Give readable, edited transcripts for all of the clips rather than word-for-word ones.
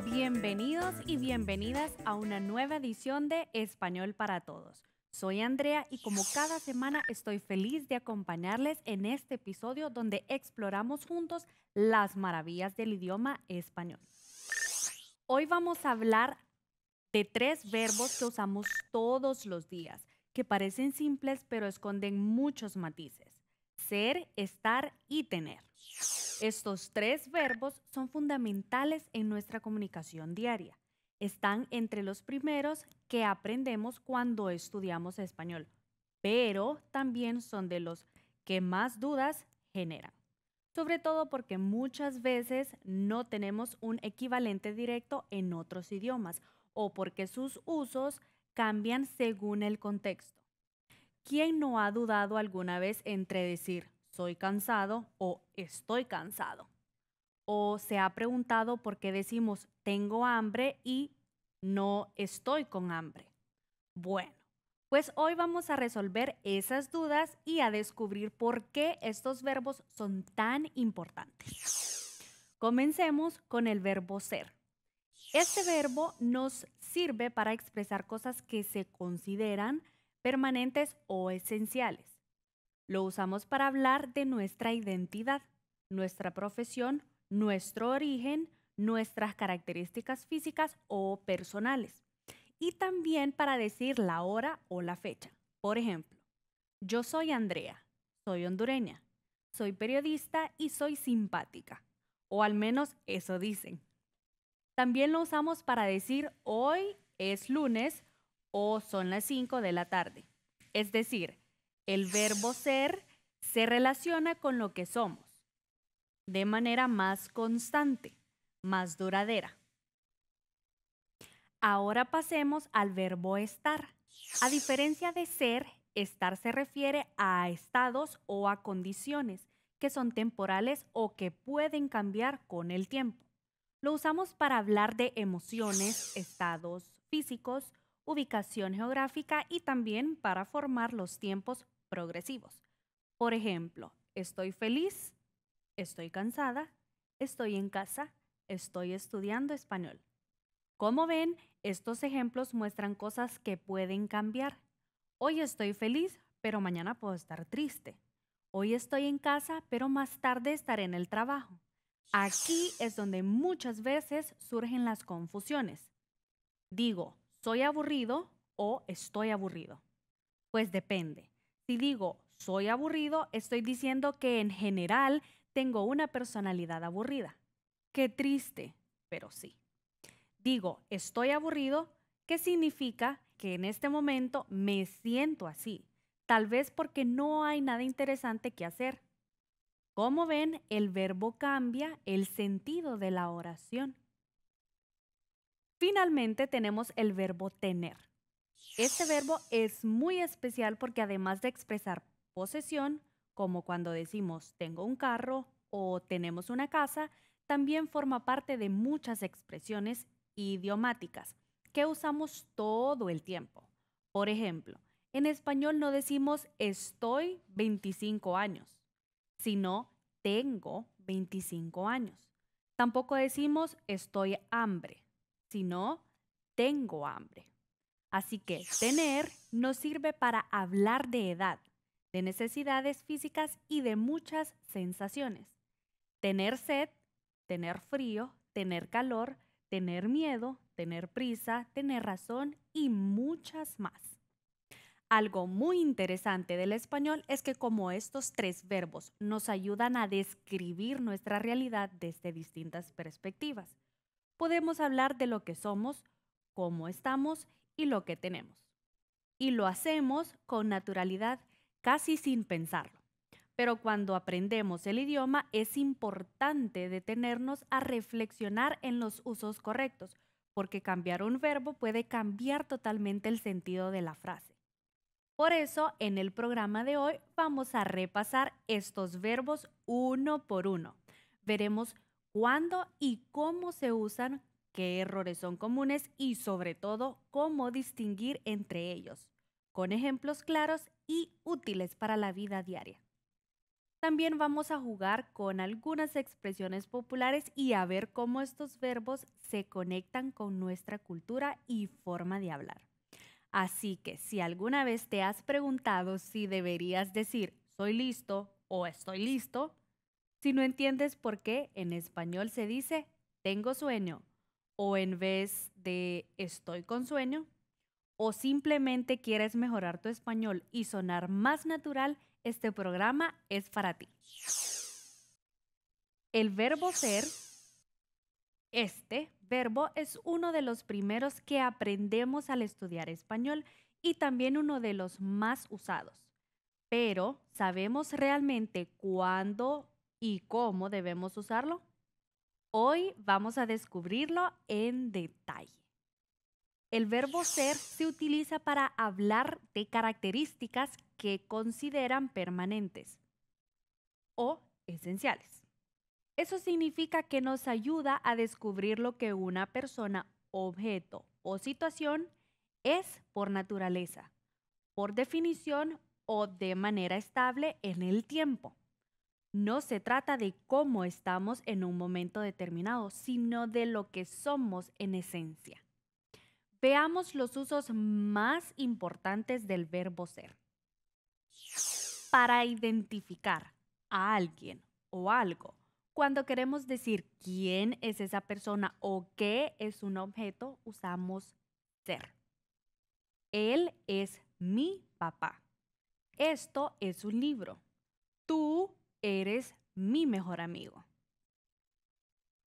Bienvenidos y bienvenidas a una nueva edición de Español para Todos. Soy Andrea y como cada semana estoy feliz de acompañarles en este episodio donde exploramos juntos las maravillas del idioma español. Hoy vamos a hablar de 3 verbos que usamos todos los días, que parecen simples pero esconden muchos matices: ser, estar y tener. Estos 3 verbos son fundamentales en nuestra comunicación diaria. Están entre los primeros que aprendemos cuando estudiamos español, pero también son de los que más dudas generan. Sobre todo porque muchas veces no tenemos un equivalente directo en otros idiomas o porque sus usos cambian según el contexto. ¿Quién no ha dudado alguna vez entre decir soy cansado o estoy cansado? ¿O se ha preguntado por qué decimos tengo hambre y no estoy con hambre? Bueno, pues hoy vamos a resolver esas dudas y a descubrir por qué estos verbos son tan importantes. Comencemos con el verbo ser. Este verbo nos sirve para expresar cosas que se consideran permanentes o esenciales. Lo usamos para hablar de nuestra identidad, nuestra profesión, nuestro origen, nuestras características físicas o personales. Y también para decir la hora o la fecha. Por ejemplo, yo soy Andrea, soy hondureña, soy periodista y soy simpática. O al menos eso dicen. También lo usamos para decir hoy es lunes o son las 5 de la tarde. Es decir, el verbo ser se relaciona con lo que somos de manera más constante, más duradera. Ahora pasemos al verbo estar. A diferencia de ser, estar se refiere a estados o a condiciones que son temporales o que pueden cambiar con el tiempo. Lo usamos para hablar de emociones, estados físicos, ubicación geográfica y también para formar los tiempos progresivos. Por ejemplo, estoy feliz, estoy cansada, estoy en casa, estoy estudiando español. Como ven, estos ejemplos muestran cosas que pueden cambiar. Hoy estoy feliz, pero mañana puedo estar triste. Hoy estoy en casa, pero más tarde estaré en el trabajo. Aquí es donde muchas veces surgen las confusiones. Digo, soy aburrido o estoy aburrido. Pues depende. Si digo, soy aburrido, estoy diciendo que en general tengo una personalidad aburrida. Qué triste, pero sí. Digo, estoy aburrido, ¿qué significa? Que en este momento me siento así. Tal vez porque no hay nada interesante que hacer. Como ven, el verbo cambia el sentido de la oración. Finalmente tenemos el verbo tener. Este verbo es muy especial porque además de expresar posesión, como cuando decimos tengo un carro o tenemos una casa, también forma parte de muchas expresiones idiomáticas que usamos todo el tiempo. Por ejemplo, en español no decimos estoy 25 años, sino tengo 25 años. Tampoco decimos estoy hambre, sino tengo hambre. Así que tener nos sirve para hablar de edad, de necesidades físicas y de muchas sensaciones. Tener sed, tener frío, tener calor, tener miedo, tener prisa, tener razón y muchas más. Algo muy interesante del español es que como estos 3 verbos nos ayudan a describir nuestra realidad desde distintas perspectivas, podemos hablar de lo que somos, cómo estamos y lo que tenemos. Y lo hacemos con naturalidad, casi sin pensarlo. Pero cuando aprendemos el idioma es importante detenernos a reflexionar en los usos correctos, porque cambiar un verbo puede cambiar totalmente el sentido de la frase. Por eso, en el programa de hoy vamos a repasar estos verbos uno por uno. Veremos cuándo y cómo se usan, qué errores son comunes y sobre todo cómo distinguir entre ellos, con ejemplos claros y útiles para la vida diaria. También vamos a jugar con algunas expresiones populares y a ver cómo estos verbos se conectan con nuestra cultura y forma de hablar. Así que si alguna vez te has preguntado si deberías decir soy listo o estoy listo, si no entiendes por qué en español se dice tengo sueño o en vez de estoy con sueño, o simplemente quieres mejorar tu español y sonar más natural, este programa es para ti. El verbo ser, este verbo es uno de los primeros que aprendemos al estudiar español y también uno de los más usados. Pero, ¿sabemos realmente cuándo y cómo debemos usarlo? Hoy vamos a descubrirlo en detalle. El verbo ser se utiliza para hablar de características que consideran permanentes o esenciales. Eso significa que nos ayuda a descubrir lo que una persona, objeto o situación es por naturaleza, por definición o de manera estable en el tiempo. No se trata de cómo estamos en un momento determinado, sino de lo que somos en esencia. Veamos los usos más importantes del verbo ser. Para identificar a alguien o algo, cuando queremos decir quién es esa persona o qué es un objeto, usamos ser. Él es mi papá. Esto es un libro. Tú eres mi mejor amigo.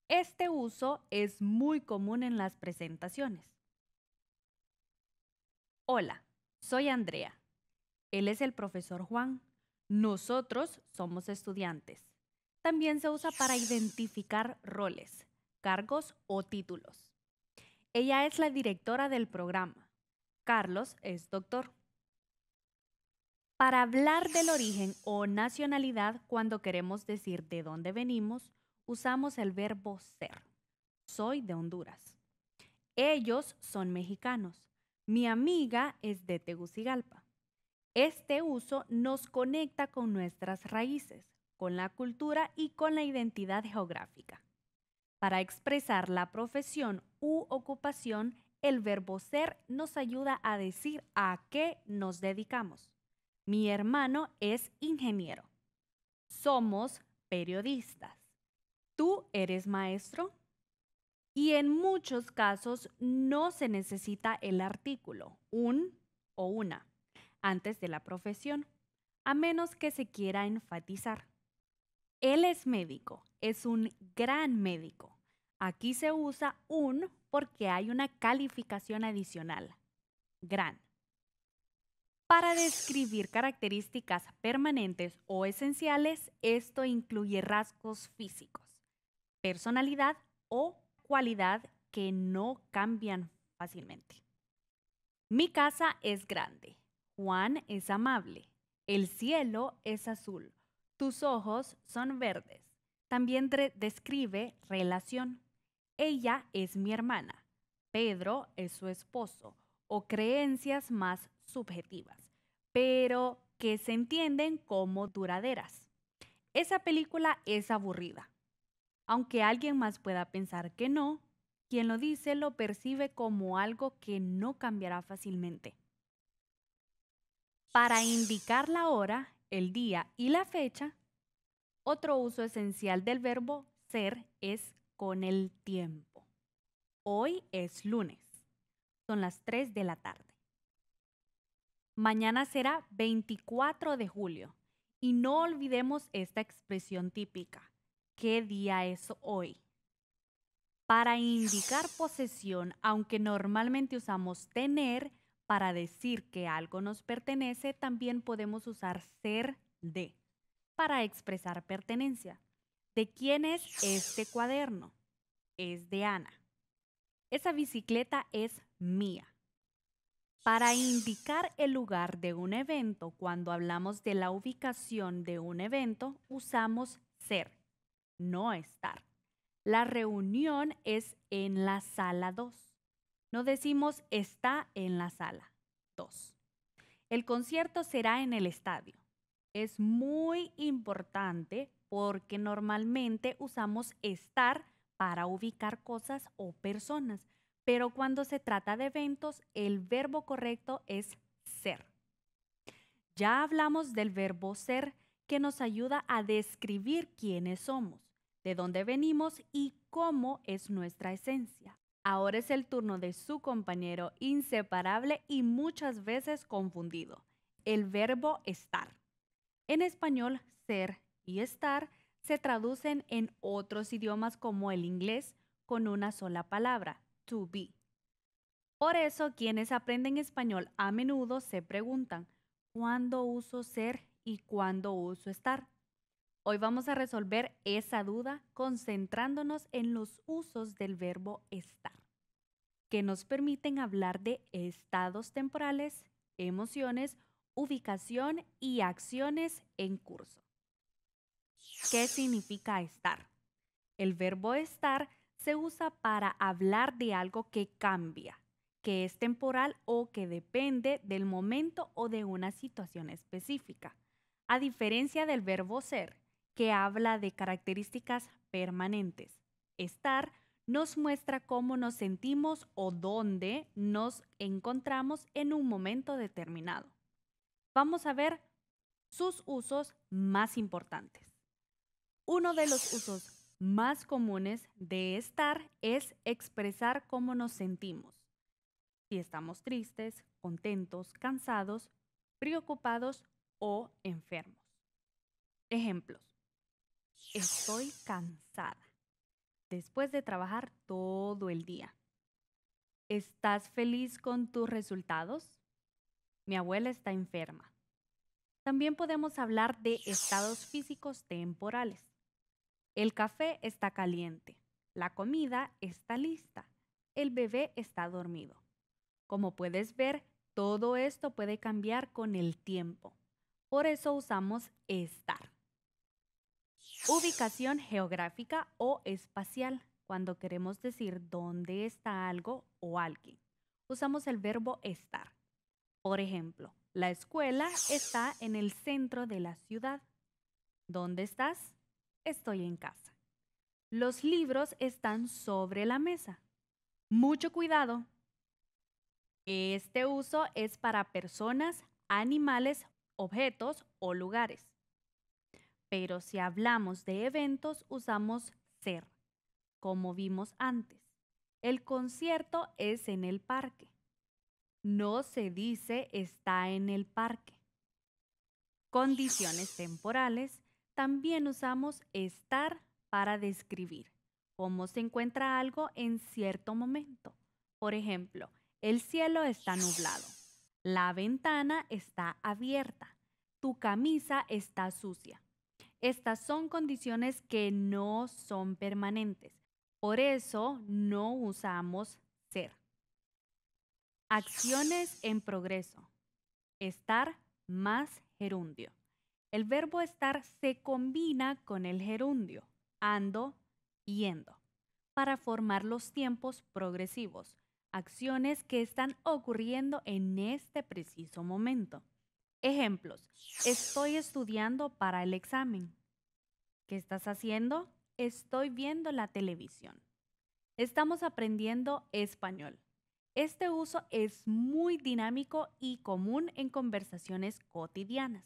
Este uso es muy común en las presentaciones. Hola, soy Andrea. Él es el profesor Juan. Nosotros somos estudiantes. También se usa para identificar roles, cargos o títulos. Ella es la directora del programa. Carlos es doctor. Para hablar del origen o nacionalidad, cuando queremos decir de dónde venimos, usamos el verbo ser. Soy de Honduras. Ellos son mexicanos. Mi amiga es de Tegucigalpa. Este uso nos conecta con nuestras raíces, con la cultura y con la identidad geográfica. Para expresar la profesión u ocupación, el verbo ser nos ayuda a decir a qué nos dedicamos. Mi hermano es ingeniero. Somos periodistas. ¿Tú eres maestro? Y en muchos casos no se necesita el artículo, un o una, antes de la profesión, a menos que se quiera enfatizar. Él es médico, es un gran médico. Aquí se usa un porque hay una calificación adicional, gran. Para describir características permanentes o esenciales, esto incluye rasgos físicos, personalidad o cualidad que no cambian fácilmente. Mi casa es grande. Juan es amable. El cielo es azul. Tus ojos son verdes. También describe relación. Ella es mi hermana. Pedro es su esposo. O creencias más subjetivas, pero que se entienden como duraderas. Esa película es aburrida. Aunque alguien más pueda pensar que no, quien lo dice lo percibe como algo que no cambiará fácilmente. Para indicar la hora, el día y la fecha, otro uso esencial del verbo ser es con el tiempo. Hoy es lunes. Son las 3 de la tarde. Mañana será 24 de julio. Y no olvidemos esta expresión típica. ¿Qué día es hoy? Para indicar posesión, aunque normalmente usamos tener para decir que algo nos pertenece, también podemos usar ser de para expresar pertenencia. ¿De quién es este cuaderno? Es de Ana. Esa bicicleta es mía. Para indicar el lugar de un evento, cuando hablamos de la ubicación de un evento, usamos ser, no estar. La reunión es en la sala 2. No decimos está en la sala 2. El concierto será en el estadio. Es muy importante porque normalmente usamos estar para ubicar cosas o personas, pero cuando se trata de eventos, el verbo correcto es ser. Ya hablamos del verbo ser, que nos ayuda a describir quiénes somos, de dónde venimos y cómo es nuestra esencia. Ahora es el turno de su compañero inseparable y muchas veces confundido, el verbo estar. En español, ser y estar se traducen en otros idiomas como el inglés con una sola palabra, to be. Por eso, quienes aprenden español a menudo se preguntan, ¿cuándo uso ser y cuándo uso estar? Hoy vamos a resolver esa duda concentrándonos en los usos del verbo estar, que nos permiten hablar de estados temporales, emociones, ubicación y acciones en curso. ¿Qué significa estar? El verbo estar se usa para hablar de algo que cambia, que es temporal o que depende del momento o de una situación específica, a diferencia del verbo ser, que habla de características permanentes. Estar nos muestra cómo nos sentimos o dónde nos encontramos en un momento determinado. Vamos a ver sus usos más importantes. Uno de los usos más comunes de estar es expresar cómo nos sentimos. Si estamos tristes, contentos, cansados, preocupados o enfermos. Ejemplos. Estoy cansada después de trabajar todo el día. ¿Estás feliz con tus resultados? Mi abuela está enferma. También podemos hablar de estados físicos temporales. El café está caliente. La comida está lista. El bebé está dormido. Como puedes ver, todo esto puede cambiar con el tiempo. Por eso usamos estar. Ubicación geográfica o espacial, cuando queremos decir dónde está algo o alguien. Usamos el verbo estar. Por ejemplo, la escuela está en el centro de la ciudad. ¿Dónde estás? Estoy en casa. Los libros están sobre la mesa. Mucho cuidado. Este uso es para personas, animales, objetos o lugares. Pero si hablamos de eventos, usamos ser, como vimos antes. El concierto es en el parque. No se dice está en el parque. Condiciones temporales, también usamos estar para describir cómo se encuentra algo en cierto momento. Por ejemplo, el cielo está nublado. La ventana está abierta. Tu camisa está sucia. Estas son condiciones que no son permanentes. Por eso no usamos ser. Acciones en progreso. Estar más gerundio. El verbo estar se combina con el gerundio, ando, yendo, para formar los tiempos progresivos, acciones que están ocurriendo en este preciso momento. Ejemplos. Estoy estudiando para el examen. ¿Qué estás haciendo? Estoy viendo la televisión. Estamos aprendiendo español. Este uso es muy dinámico y común en conversaciones cotidianas.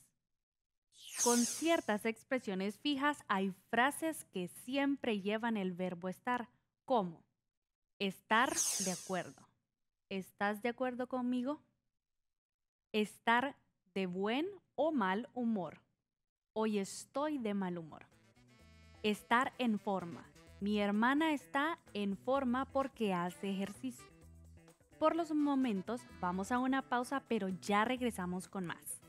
Con ciertas expresiones fijas hay frases que siempre llevan el verbo estar, como estar de acuerdo. ¿Estás de acuerdo conmigo? Estar de buen o mal humor. Hoy estoy de mal humor. Estar en forma. Mi hermana está en forma porque hace ejercicio. Por los momentos vamos a una pausa, pero ya regresamos con más.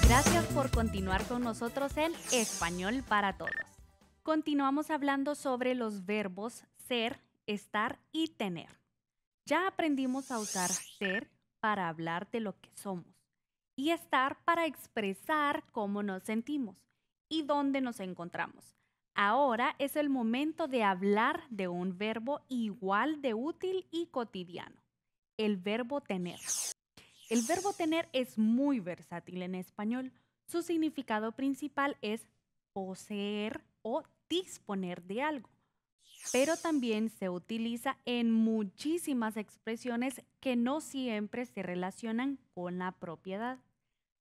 Gracias por por continuar con nosotros en Español para Todos. Continuamos hablando sobre los verbos ser, estar y tener. Ya aprendimos a usar ser para hablar de lo que somos y estar para expresar cómo nos sentimos y dónde nos encontramos. Ahora es el momento de hablar de un verbo igual de útil y cotidiano, el verbo tener. El verbo tener es muy versátil en español. Su significado principal es poseer o disponer de algo, pero también se utiliza en muchísimas expresiones que no siempre se relacionan con la propiedad.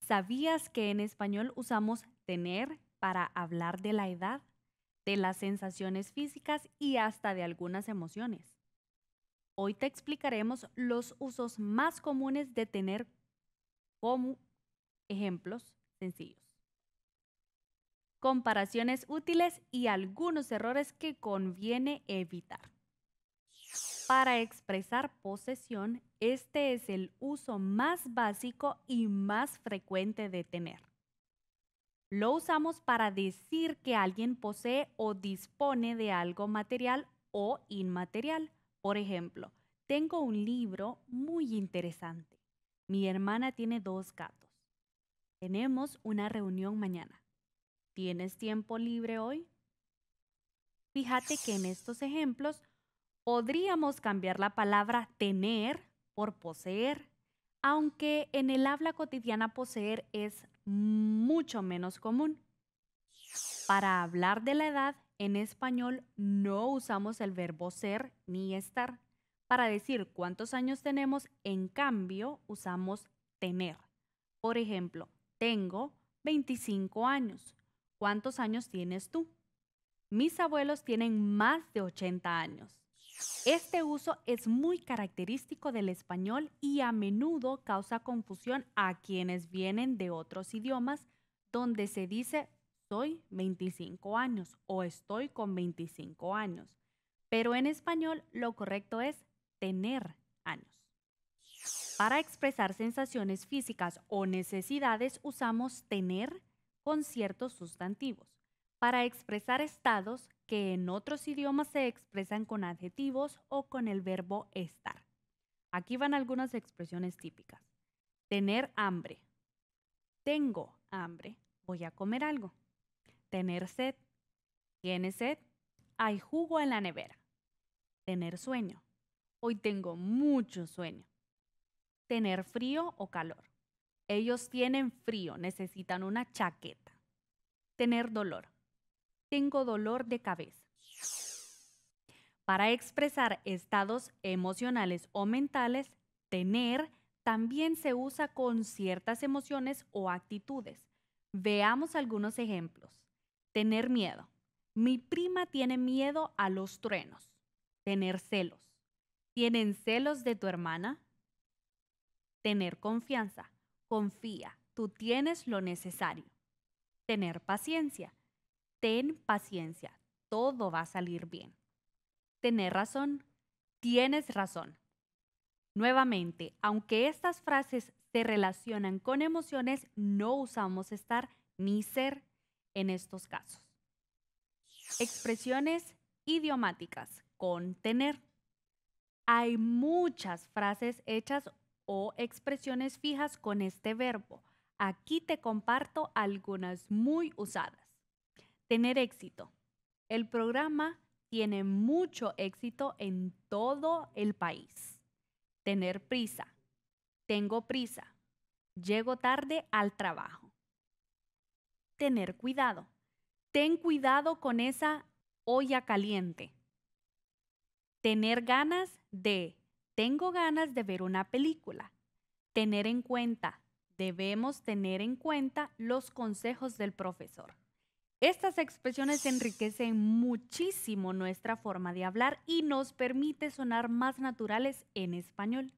¿Sabías que en español usamos tener para hablar de la edad, de las sensaciones físicas y hasta de algunas emociones? Hoy te explicaremos los usos más comunes de tener como ejemplos sencillos, comparaciones útiles y algunos errores que conviene evitar. Para expresar posesión, este es el uso más básico y más frecuente de tener. Lo usamos para decir que alguien posee o dispone de algo material o inmaterial. Por ejemplo, tengo un libro muy interesante. Mi hermana tiene 2 gatos. Tenemos una reunión mañana. ¿Tienes tiempo libre hoy? Fíjate que en estos ejemplos podríamos cambiar la palabra tener por poseer, aunque en el habla cotidiana poseer es mucho menos común. Para hablar de la edad, en español no usamos el verbo ser ni estar. Para decir cuántos años tenemos, en cambio, usamos tener. Por ejemplo, tengo 25 años. ¿Cuántos años tienes tú? Mis abuelos tienen más de 80 años. Este uso es muy característico del español y a menudo causa confusión a quienes vienen de otros idiomas donde se dice soy 25 años o estoy con 25 años. Pero en español lo correcto es tener años. Para expresar sensaciones físicas o necesidades usamos tener con ciertos sustantivos. Para expresar estados que en otros idiomas se expresan con adjetivos o con el verbo estar. Aquí van algunas expresiones típicas. Tener hambre. Tengo hambre. Voy a comer algo. Tener sed. ¿Tienes sed? Hay jugo en la nevera. Tener sueño. Hoy tengo mucho sueño. Tener frío o calor. Ellos tienen frío, necesitan una chaqueta. Tener dolor. Tengo dolor de cabeza. Para expresar estados emocionales o mentales, tener también se usa con ciertas emociones o actitudes. Veamos algunos ejemplos. Tener miedo. Mi prima tiene miedo a los truenos. Tener celos. ¿Tienen celos de tu hermana? Tener confianza. Confía, tú tienes lo necesario. Tener paciencia. Ten paciencia, todo va a salir bien. Tener razón. Tienes razón. Nuevamente, aunque estas frases se relacionan con emociones, no usamos estar ni ser en estos casos. Expresiones idiomáticas con tener. Hay muchas frases hechas o expresiones fijas con este verbo. Aquí te comparto algunas muy usadas. Tener éxito. El programa tiene mucho éxito en todo el país. Tener prisa. Tengo prisa. Llego tarde al trabajo. Tener cuidado. Ten cuidado con esa olla caliente. Tener ganas de. Tengo ganas de ver una película. Tener en cuenta. Debemos tener en cuenta los consejos del profesor. Estas expresiones enriquecen muchísimo nuestra forma de hablar y nos permite sonar más naturales en español.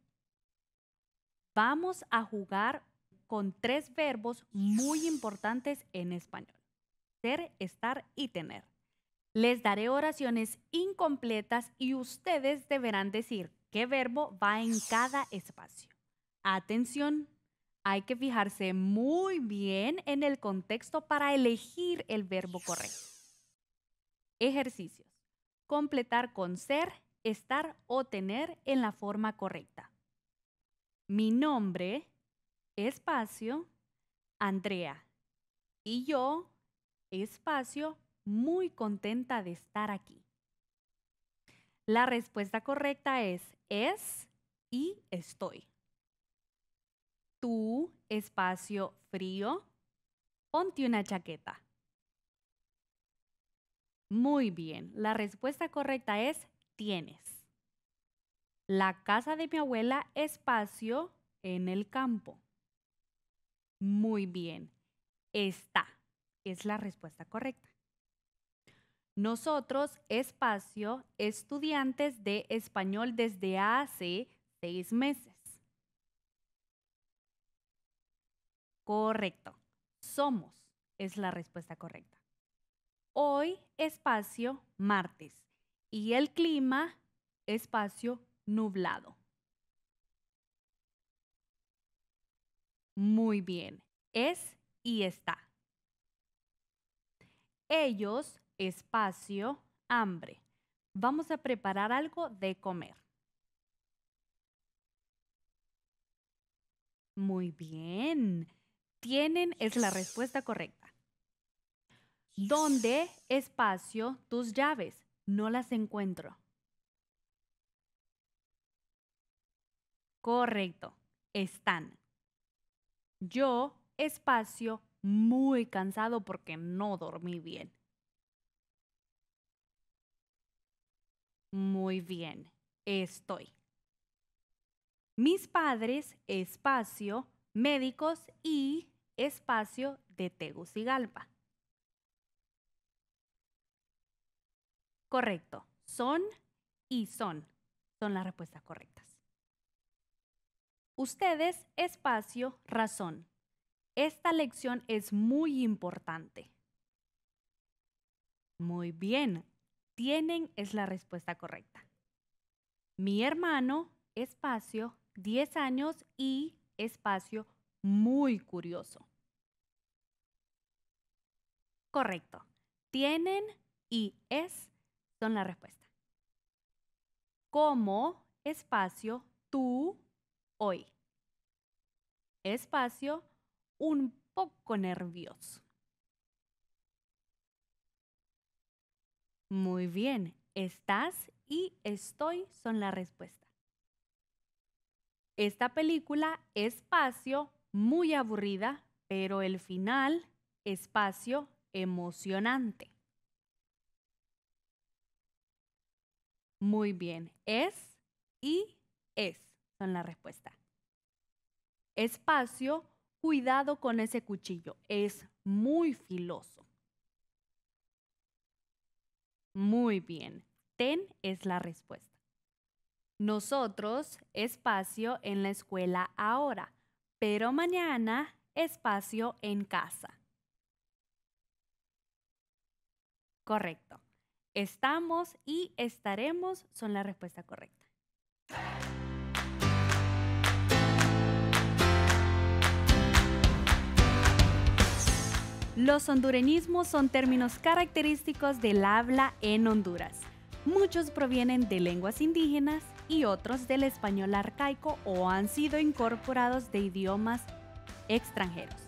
Vamos a jugar con 3 verbos muy importantes en español: ser, estar y tener. Les daré oraciones incompletas y ustedes deberán decir qué verbo va en cada espacio. Atención, Hay que fijarse muy bien en el contexto para elegir el verbo correcto. Ejercicios. Completar con ser, estar o tener en la forma correcta. Mi nombre, espacio, Andrea. Y yo, espacio, muy contenta de estar aquí. La respuesta correcta es y estoy. Tú, espacio, frío, ponte una chaqueta. Muy bien, la respuesta correcta es tienes. La casa de mi abuela, espacio, en el campo. Muy bien, está es la respuesta correcta. Nosotros, espacio, estudiantes de español desde hace 6 meses. Correcto. Somos es la respuesta correcta. Hoy, espacio, martes. Y el clima, espacio, nublado. Muy bien. Es y está. Ellos, espacio, hambre. Vamos a preparar algo de comer. Muy bien. Tienen es la respuesta correcta. ¿Dónde, espacio, tus llaves? No las encuentro. Correcto. Están. Yo, espacio, muy cansado porque no dormí bien. Muy bien. Estoy. Mis padres, espacio, médicos y espacio de Tegucigalpa. Correcto. Son y son las respuestas correctas. Ustedes, espacio, razón. Esta lección es muy importante. Muy bien. Tienen es la respuesta correcta. Mi hermano, espacio, 10 años y espacio, muy curioso. Correcto. Tienen y es son la respuesta. ¿Cómo, espacio, tú, hoy? Espacio, un poco nervioso. Muy bien. Estás y estoy son la respuesta. Esta película, espacio, muy aburrida, pero el final, espacio, emocionante. Muy bien. Es y es son la respuesta. Espacio, cuidado con ese cuchillo. Es muy filoso. Muy bien. Ten es la respuesta. Nosotros, espacio en la escuela ahora, pero mañana, espacio en casa. Correcto. Estamos y estaremos son la respuesta correcta. Los hondureñismos son términos característicos del habla en Honduras. Muchos provienen de lenguas indígenas y otros del español arcaico o han sido incorporados de idiomas extranjeros.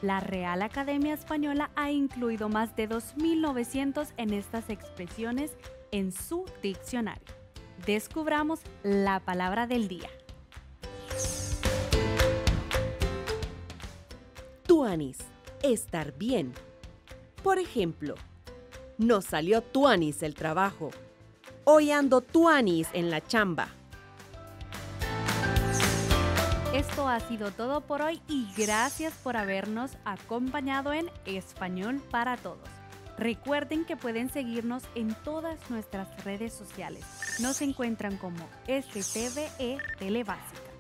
La Real Academia Española ha incluido más de 2.900 en estas expresiones en su diccionario. Descubramos la palabra del día. Tuanis, estar bien. Por ejemplo, nos salió tuanis el trabajo. Hoy ando tuanis en la chamba. Esto ha sido todo por hoy y gracias por habernos acompañado en Español para Todos. Recuerden que pueden seguirnos en todas nuestras redes sociales. Nos encuentran como STVE Telebásica.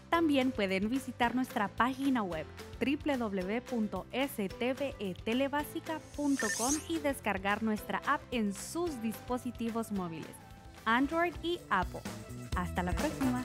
También pueden visitar nuestra página web www.stvetelebasica.com y descargar nuestra app en sus dispositivos móviles, Android y Apple. Hasta la próxima.